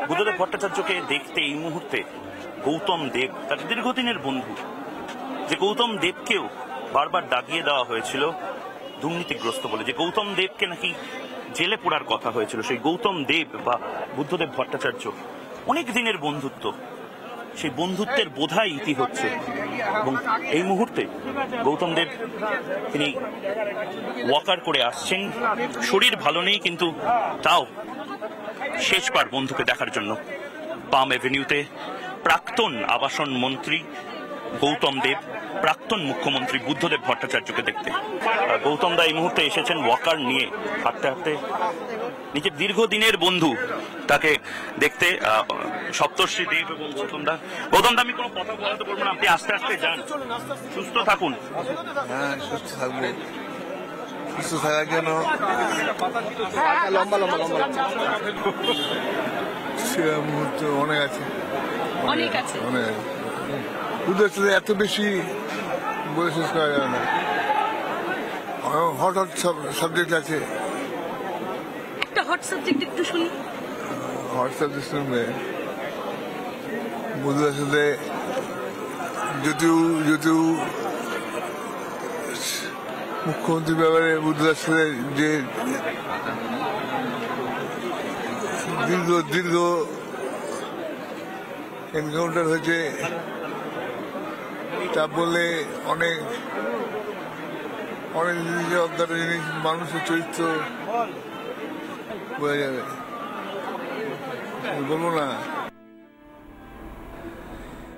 বুদ্ধদেব ভট্টাচার্যকে দেখতে এই মুহূর্তে গৌতম দেব, তার দীর্ঘদিনের বন্ধু, যে গৌতম দেবকেও বারবার দাগিয়ে দেওয়া হয়েছিল দুর্নীতিগ্রস্ত বলে, যে গৌতম দেবকে নাকি জেলে পোড়ার কথা হয়েছিল, সেই গৌতম দেব বা বুদ্ধদেব ভট্টাচার্য অনেক দিনের বন্ধুত্ব, সেই বন্ধুত্বের বোধহয় ইতি হচ্ছে। এবং এই মুহূর্তে গৌতম দেব তিনি ওয়াকার করে আসছেন, শরীর ভালো নেই, কিন্তু তাও শেষবার বন্ধুকে দেখার জন্য পাম এভিনিউতে প্রাক্তন আবাসন মন্ত্রী গৌতম দেব, প্রাক্তন মুখ্যমন্ত্রী বুদ্ধদেব ভট্টাচার্যকে দেখতে গৌতম দা এই মুহূর্তে এসেছেন ওয়াকার নিয়ে, হাঁটতে হাঁটতে নিজের দীর্ঘদিনের বন্ধু তাকে দেখতে। সপ্তর্ষি দেব এবং গৌতম দা আমি কোনো কথা বলাতে বলবো না, আপনি আস্তে আস্তে যান, সুস্থ থাকুন। হ্যাঁ, সুস্থ থাকবো। সুস্থ থাকার জন্য লম্বা লম্বা লম্বা মুহূর্ত অনেক আছে, অনেক আছে, অনেক আছে। এত বেশি বলে শেষ করা যাবে না। হট হট সাবজেক্ট আছে, একটা হট সাবজেক্ট একটু শুনি। হট সাবজেক্ট শুনবে বুদ্ধের সাথে যদিও মুখ্যমন্ত্রীর ব্যাপারে বুদ্ধের সাথে যে দীর্ঘ এনকাউন্টার হয়েছে তা বললে অনেক জিনিস, অজ্ঞাত জিনিস, মানুষের চরিত্র বোঝা যাবে। বলবো না,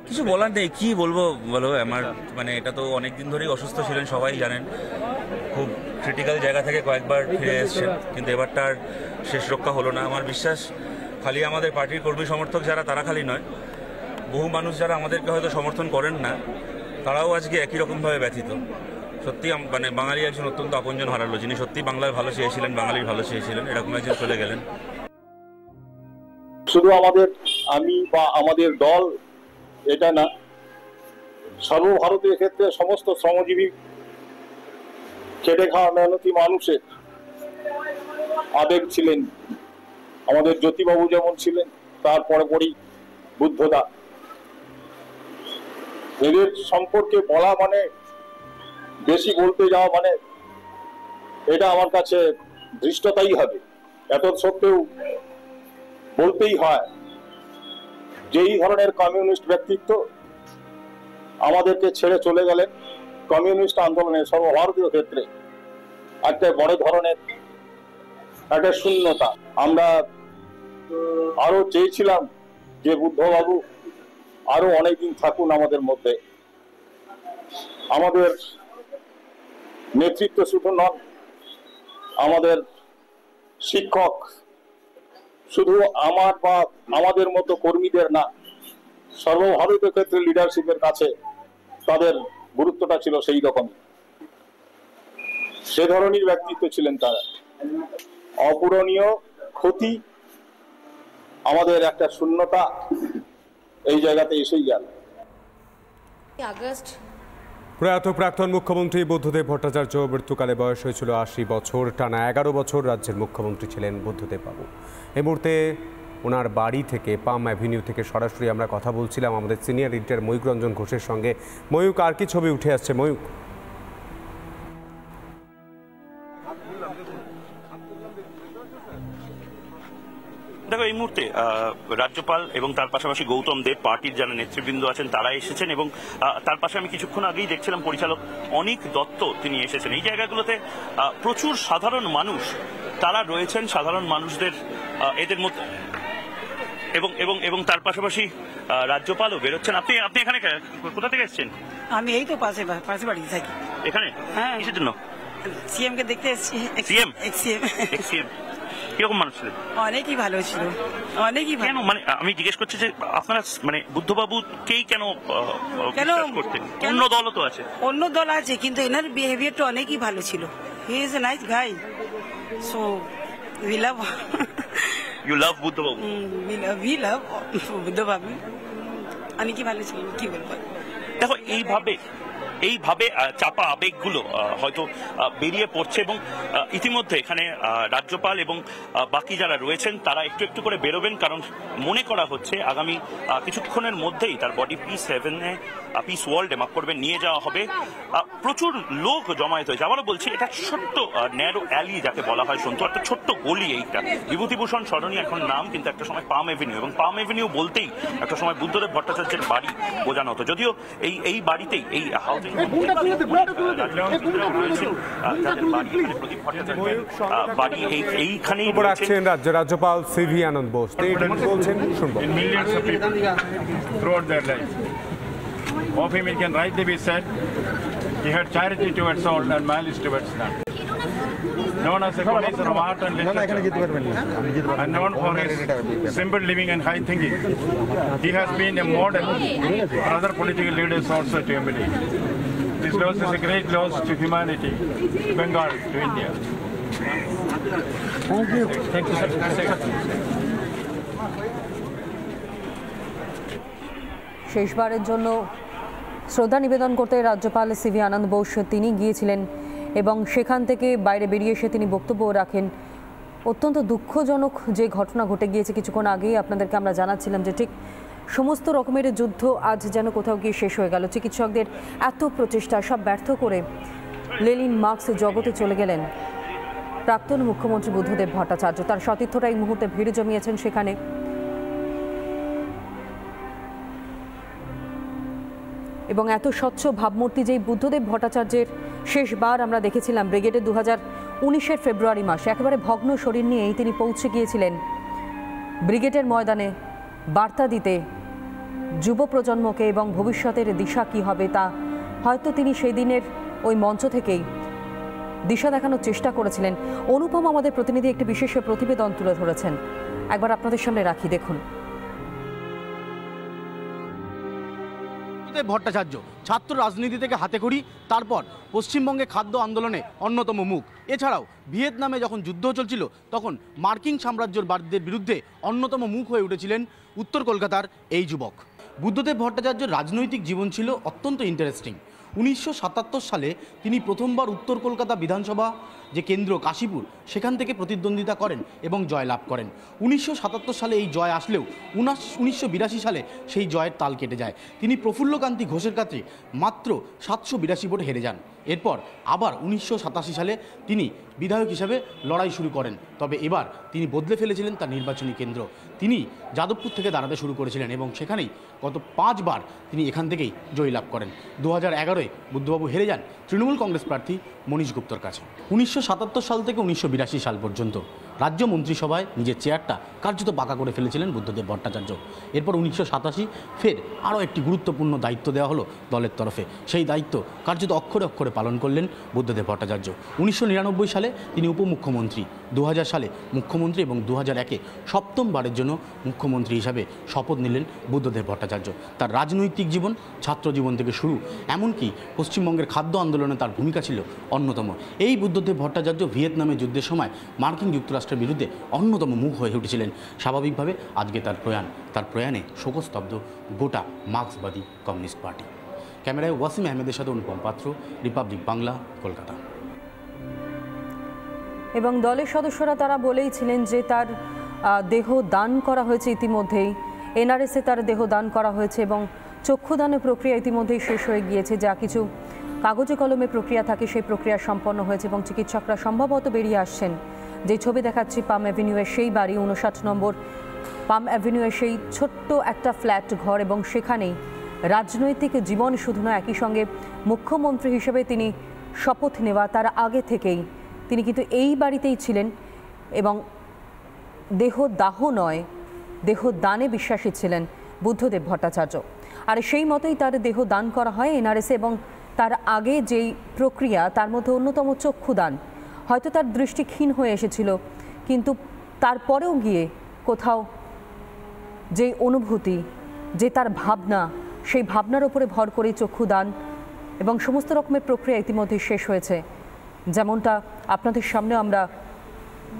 কিছু বলার নেই, কি বলবো বলো। আমার মানে এটা তো অনেকদিন ধরেই অসুস্থ ছিলেন, সবাই জানেন, খুব ক্রিটিক্যাল জায়গা থেকে কয়েকবার ফিরে এসছেন, কিন্তু এবারটার শেষ রক্ষা হলো না। আমার বিশ্বাস খালি আমাদের পার্টির কর্মী সমর্থক যারা, তারা খালি নয়, বহু মানুষ যারা আমাদেরকে হয়তো সমর্থন করেন না, তারাও আজকে একই রকমভাবে ব্যথিত। সত্যি মানে বাঙালি একজন অত্যন্ত আপনজন হারালো, যিনি সত্যি বাংলার ভালো চেয়েছিলেন, বাঙালির ভালো চেয়েছিলেন, এরকম একজন চলে গেলেন। শুধু আমি বা আমাদের দল এটা না, সর্বভারতীয় ক্ষেত্রে সমস্ত শ্রমজীবী খেটে খাওয়া মেহনতি মানুষের আবেগ ছিলেন। আমাদের জ্যোতিবাবু যেমন ছিলেন, তারপরে পরই বুদ্ধদা। এদের সম্পর্কে বলা মানে, বেশি বলতে যাওয়া মানে, এটা আমার কাছে ধৃষ্টতাই হবে। এত সত্ত্বেও বলতেই হয়, যেই ধরনের কমিউনিস্ট ব্যক্তিত্ব আমাদেরকে ছেড়ে চলে গেলেন, কমিউনিস্ট আন্দোলনের সর্বভারতীয় ক্ষেত্রে একটা বড় ধরনের একটা শূন্যতা। আমরা আরো চেয়েছিলাম যে বুদ্ধবাবু আরো অনেকদিন থাকুন আমাদের মধ্যে। আমাদের নেতৃত্ব শুধু নন, আমাদের শিক্ষক শুধু আমার বা আমাদের মতো কর্মীদের না, সর্বভারতীয় ক্ষেত্রে লিডারশিপের কাছে তাদের গুরুত্বটা ছিল সেই রকমই। সে ধরনের ব্যক্তিত্ব ছিলেন তারা। অপূরণীয় ক্ষতি, আমাদের একটা শূন্যতা এই জায়গাতে এসেই গেল। আগস্ট প্রয়াত প্রাক্তন মুখ্যমন্ত্রী বুদ্ধদেব ভট্টাচার্য মৃত্যুকালে বয়স হয়েছিল ৮০ বছর। টানা ১১ বছর রাজ্যের মুখ্যমন্ত্রী ছিলেন বুদ্ধদেব বাবু। এই মুহূর্তে ওনার বাড়ি থেকে, পাম অ্যাভিনিউ থেকে সরাসরি আমরা কথা বলছিলাম আমাদের সিনিয়র এডিটর ময়ূক রঞ্জন ঘোষের সঙ্গে। ময়ূক, আর কি ছবি উঠে আসছে ময়ূক? দেখো, এই মুহূর্তে রাজ্যপাল এবং তার পাশাপাশি গৌতম দেব, পার্টির যারা নেতৃবৃন্দ আছেন তারা এসেছেন, এবং তার পাশে আমি কিছুক্ষণ আগেই দেখছিলাম পরিচালক অনিক দত্ত, তিনি এসেছেন। এই জায়গাগুলোতে প্রচুর সাধারণ মানুষ তারা রয়েছেন, সাধারণ মানুষদের এদের মধ্যে, এবং এবং এবং তার পাশাপাশি রাজ্যপালও বেরোচ্ছেন। আপনি আপনি এখানে কোথা থেকে এসেছেন? আমি এই তো পাশে বাড়ি থাকি। এখানে? হ্যাঁ। কিসের জন্য? সিএম কে দেখতে এসেছি। সিএম কিরকম মানুষ ছিলেন? অনেকই ভালো ছিল, অনেকই ভালো। কেন, মানে আমি জিজ্ঞেস করছি যে আপনারা মানে বুদ্ধবাবুকেই কেন করতেন? অন্য দলও তো আছে। অন্য দল আছে, কিন্তু এনার বিহেভিয়ারটা অনেকই ভালো ছিল। He is a nice guy, so we love. You love Buddhababu? We love Buddhababu, অনেকই ভালো ছিল, কি বলবো। দেখো, এইভাবে চাপা আবেগগুলো হয়তো বেরিয়ে পড়ছে এবং ইতিমধ্যে এখানে রাজ্যপাল এবং বাকি যারা রয়েছেন তারা একটু একটু করে বেরোবেন, কারণ মনে করা হচ্ছে আগামী কিছুক্ষণের মধ্যেই তার বডি পিস ওয়ার্ল্ডে মাফ করবেন নিয়ে যাওয়া হবে। প্রচুর লোক জমায়েত হয়েছে। আবারও বলছি, এটা ছোট্ট ন্যারো অ্যালি যাকে বলা হয় সন্তু, একটা ছোট্ট গলি এইটা। বিভূতিভূষণ সরণি এখন নাম, কিন্তু একটা সময় পাম এভিনিউ, এবং পাম এভিনিউ বলতেই একটা সময় বুদ্ধদেব ভট্টাচার্যের বাড়ি বোঝানো হতো। যদিও এই বাড়িতেই এই হাউজিং বাড়ি এইখানেই রাখছেন রাজ্যপাল সিভি আনন্দ বোস। বলছেন শুনবো। Of him, it can rightly be said, he had charity towards all and malice towards none. Known as a connoisseur of art and literature, and known for his simple living and high thinking, he has been a model for other political leaders also to emulate. This loss is a great loss to humanity, to Bengal, to India. Thank you. Thank you, sir. শেষবারের জন্য শ্রদ্ধা নিবেদন করতে রাজ্যপাল CV আনন্দ বোস তিনি গিয়েছিলেন এবং সেখান থেকে বাইরে বেরিয়ে এসে তিনি বক্তব্য রাখেন। অত্যন্ত দুঃখজনক যে ঘটনা ঘটে গিয়েছে কিছুক্ষণ আগেই আপনাদেরকে আমরা জানাচ্ছিলাম যে ঠিক সমস্ত রকমের যুদ্ধ আজ যেন কোথাও গিয়ে শেষ হয়ে গেল। চিকিৎসকদের এত প্রচেষ্টা সব ব্যর্থ করে লেনিন মার্কস জগতে চলে গেলেন প্রাক্তন মুখ্যমন্ত্রী বুদ্ধদেব ভট্টাচার্য। তার সতীর্থরা এই মুহূর্তে ভিড় জমিয়েছেন সেখানে। এবং এত স্বচ্ছ ভাবমূর্তি যেই বুদ্ধদেব ভট্টাচার্যের শেষবার আমরা দেখেছিলাম ব্রিগেডে 2019-এর ফেব্রুয়ারি মাসে, একেবারে ভগ্ন শরীর নিয়েই তিনি পৌঁছে গিয়েছিলেন ব্রিগেডের ময়দানে বার্তা দিতে যুব প্রজন্মকে এবং ভবিষ্যতের দিশা কী হবে তা হয়তো তিনি সেই দিনের ওই মঞ্চ থেকেই দিশা দেখানোর চেষ্টা করেছিলেন। অনুপম আমাদের প্রতিনিধি একটি বিশেষ প্রতিবেদন তুলে ধরেছেন, একবার আপনাদের সামনে রাখি, দেখুন। ভট্টাচার্য ছাত্র রাজনীতি থেকে হাতেখড়ি, তারপর পশ্চিমবঙ্গে খাদ্য আন্দোলনে অন্যতম মুখ। এছাড়াও ভিয়েতনামে যখন যুদ্ধ চলছিল তখন মার্কিন সাম্রাজ্যের বিরুদ্ধে অন্যতম মুখ হয়ে উঠেছিলেন উত্তর কলকাতার এই যুবক। বুদ্ধদেব ভট্টাচার্যের রাজনৈতিক জীবন ছিল অত্যন্ত ইন্টারেস্টিং। 1977 সালে তিনি প্রথমবার উত্তর কলকাতা বিধানসভা যে কেন্দ্র কাশীপুর সেখান থেকে প্রতিদ্বন্দ্বিতা করেন এবং জয়লাভ করেন। 1977 সালে এই জয় আসলেও 1982 সালে সেই জয়ের তাল কেটে যায়। তিনি প্রফুল্লকান্তি ঘোষের কাছে মাত্র 782 ভোটে হেরে যান। এরপর আবার 1987 সালে তিনি বিধায়ক হিসাবে লড়াই শুরু করেন। তবে এবার তিনি বদলে ফেলেছিলেন তার নির্বাচনী কেন্দ্র। তিনি যাদবপুর থেকে দাঁড়াতে শুরু করেছিলেন এবং সেখানেই গত 5 বার তিনি এখান থেকেই জয়লাভ করেন। 2011-এ বুদ্ধবাবু হেরে যান তৃণমূল কংগ্রেস প্রার্থী মনীশ গুপ্তর কাছে। 1977 সাল থেকে 1982 সাল পর্যন্ত রাজ্য মন্ত্রিসভায় নিজের চেয়ারটা কার্যত পাকা করে ফেলেছিলেন বুদ্ধদেব ভট্টাচার্য। এরপর 1987 ফের আরও একটি গুরুত্বপূর্ণ দায়িত্ব দেওয়া হলো দলের তরফে। সেই দায়িত্ব কার্যত অক্ষরে অক্ষরে পালন করলেন বুদ্ধদেব ভট্টাচার্য। 1999 সালে তিনি উপমুখ্যমন্ত্রী, 2000 সালে মুখ্যমন্ত্রী এবং 2001-এ সপ্তমবারের জন্য মুখ্যমন্ত্রী হিসাবে শপথ নিলেন বুদ্ধদেব ভট্টাচার্য। তার রাজনৈতিক জীবন ছাত্র জীবন থেকে শুরু, এমনকি পশ্চিমবঙ্গের খাদ্য আন্দোলনে তার ভূমিকা ছিল অন্যতম। এই বুদ্ধদেব ভট্টাচার্য ভিয়েতনামে যুদ্ধের সময় মার্কিন যুক্তরাষ্ট্রের বিরুদ্ধে অন্যতম মুখ হয়ে উঠেছিলেন। স্বাভাবিকভাবে আজকে তার প্রয়াণে শোকস্তব্ধ গোটা মার্ক্সবাদী কমিউনিস্ট পার্টি। ক্যামেরায় ওয়াসিম আহমেদের সাথে অনুপম পাত্র, রিপাবলিক বাংলা, কলকাতা। এবং দলের সদস্যরা তারা বলেইছিলেন যে তার দেহ দান করা হয়েছে ইতিমধ্যেই, এনআরএসে তার দেহ দান করা হয়েছে এবং চক্ষুদানের প্রক্রিয়া ইতিমধ্যেই শেষ হয়ে গিয়েছে। যা কিছু কাগজে কলমে প্রক্রিয়া থাকে সেই প্রক্রিয়া সম্পন্ন হয়েছে এবং চিকিৎসকরা সম্ভবত বেরিয়ে আসছেন। যে ছবি দেখাচ্ছি পাম অ্যাভিনিউয়ের সেই বাড়ি, 59 নম্বর পাম অ্যাভিনিউয়ের সেই ছোট্ট একটা ফ্ল্যাট ঘর, এবং সেখানেই রাজনৈতিক জীবন শুধু নয়, একই সঙ্গে মুখ্যমন্ত্রী হিসেবে তিনি শপথ নেওয়া তার আগে থেকেই তিনি কিন্তু এই বাড়িতেই ছিলেন এবং দেহ দাহ নয় দেহ দানে বিশ্বাসী ছিলেন বুদ্ধদেব ভট্টাচার্য। আর সেই মতোই তার দেহ দান করা হয় এনআরএসে এবং তার আগে যেই প্রক্রিয়া তার মধ্যে অন্যতম চক্ষুদান। হয়তো তার দৃষ্টি ক্ষীণ হয়ে এসেছিল, কিন্তু তারপরেও গিয়ে কোথাও যে অনুভূতি, যে তার ভাবনা, সেই ভাবনার উপরে ভর করে চক্ষুদান এবং সমস্ত রকমের প্রক্রিয়া ইতিমধ্যে শেষ হয়েছে। যেমনটা আপনাদের সামনে আমরা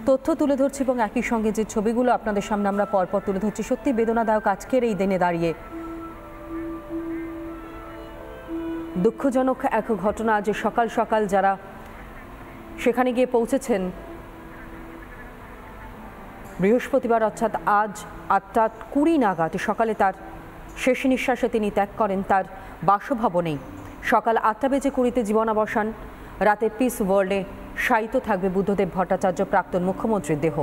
তথ্য তুলে ধরছি এবং একই সঙ্গে যে ছবিগুলো আপনাদের সামনে আমরা পরপর তুলে ধরছি, সত্যি বেদনাদায়ক আজকের এই দিনে দাঁড়িয়ে। দুঃখজনক এক ঘটনা। যে সকাল সকাল যারা সেখানে গিয়ে পৌঁছেছেন বৃহস্পতিবার অর্থাৎ আজ 8:20 নাগাদ সকালে তার শেষ নিঃশ্বাসে তিনি ত্যাগ করেন তার বাসভবনেই। সকাল 8:20 জীবনাবসান। রাতে পিস ওয়ার্ল্ডে শায়িত থাকবে বুদ্ধদেব ভট্টাচার্য প্রাক্তন মুখ্যমন্ত্রীর দেহ।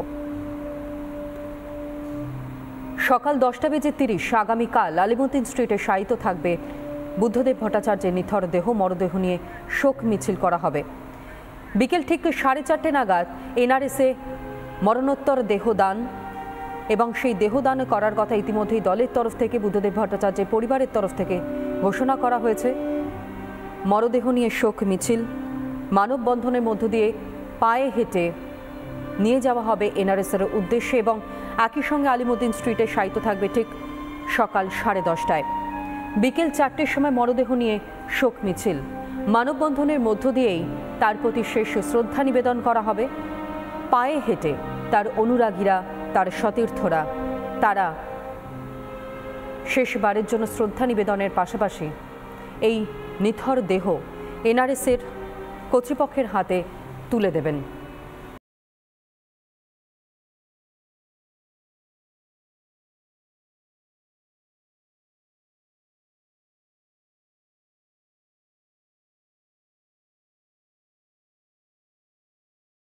সকাল 10:30 আগামীকাল আলিমুদ্দিন স্ট্রিটে শায়িত থাকবে বুদ্ধদেব ভট্টাচার্যের নিথর দেহ। মরদেহ নিয়ে শোক মিছিল করা হবে। বিকেল ঠিক 4:30 নাগাদ এনআরএসে মরণোত্তর দেহদান এবং সেই দেহদান করার কথা ইতিমধ্যেই দলের তরফ থেকে বুদ্ধদেব ভট্টাচার্যের পরিবারের তরফ থেকে ঘোষণা করা হয়েছে। মরদেহ নিয়ে শোক মিছিল, মানববন্ধনের মধ্য দিয়ে পায়ে হেঁটে নিয়ে যাওয়া হবে এনআরএসের উদ্দেশ্যে এবং একই সঙ্গে আলিমুদ্দিন স্ট্রিটে শায়িত থাকবে ঠিক সকাল 10:30। বিকেল 4টের সময় মরদেহ নিয়ে শোক মিছিল, মানববন্ধনের মধ্য দিয়েই তার প্রতি শেষ শ্রদ্ধা নিবেদন করা হবে। পায়ে হেঁটে তার অনুরাগীরা, তার সতীর্থরা, তারা শেষবারের জন্য শ্রদ্ধা নিবেদনের পাশাপাশি এই নিথর দেহ এনআরএসের কর্তৃপক্ষের হাতে তুলে দেবেন।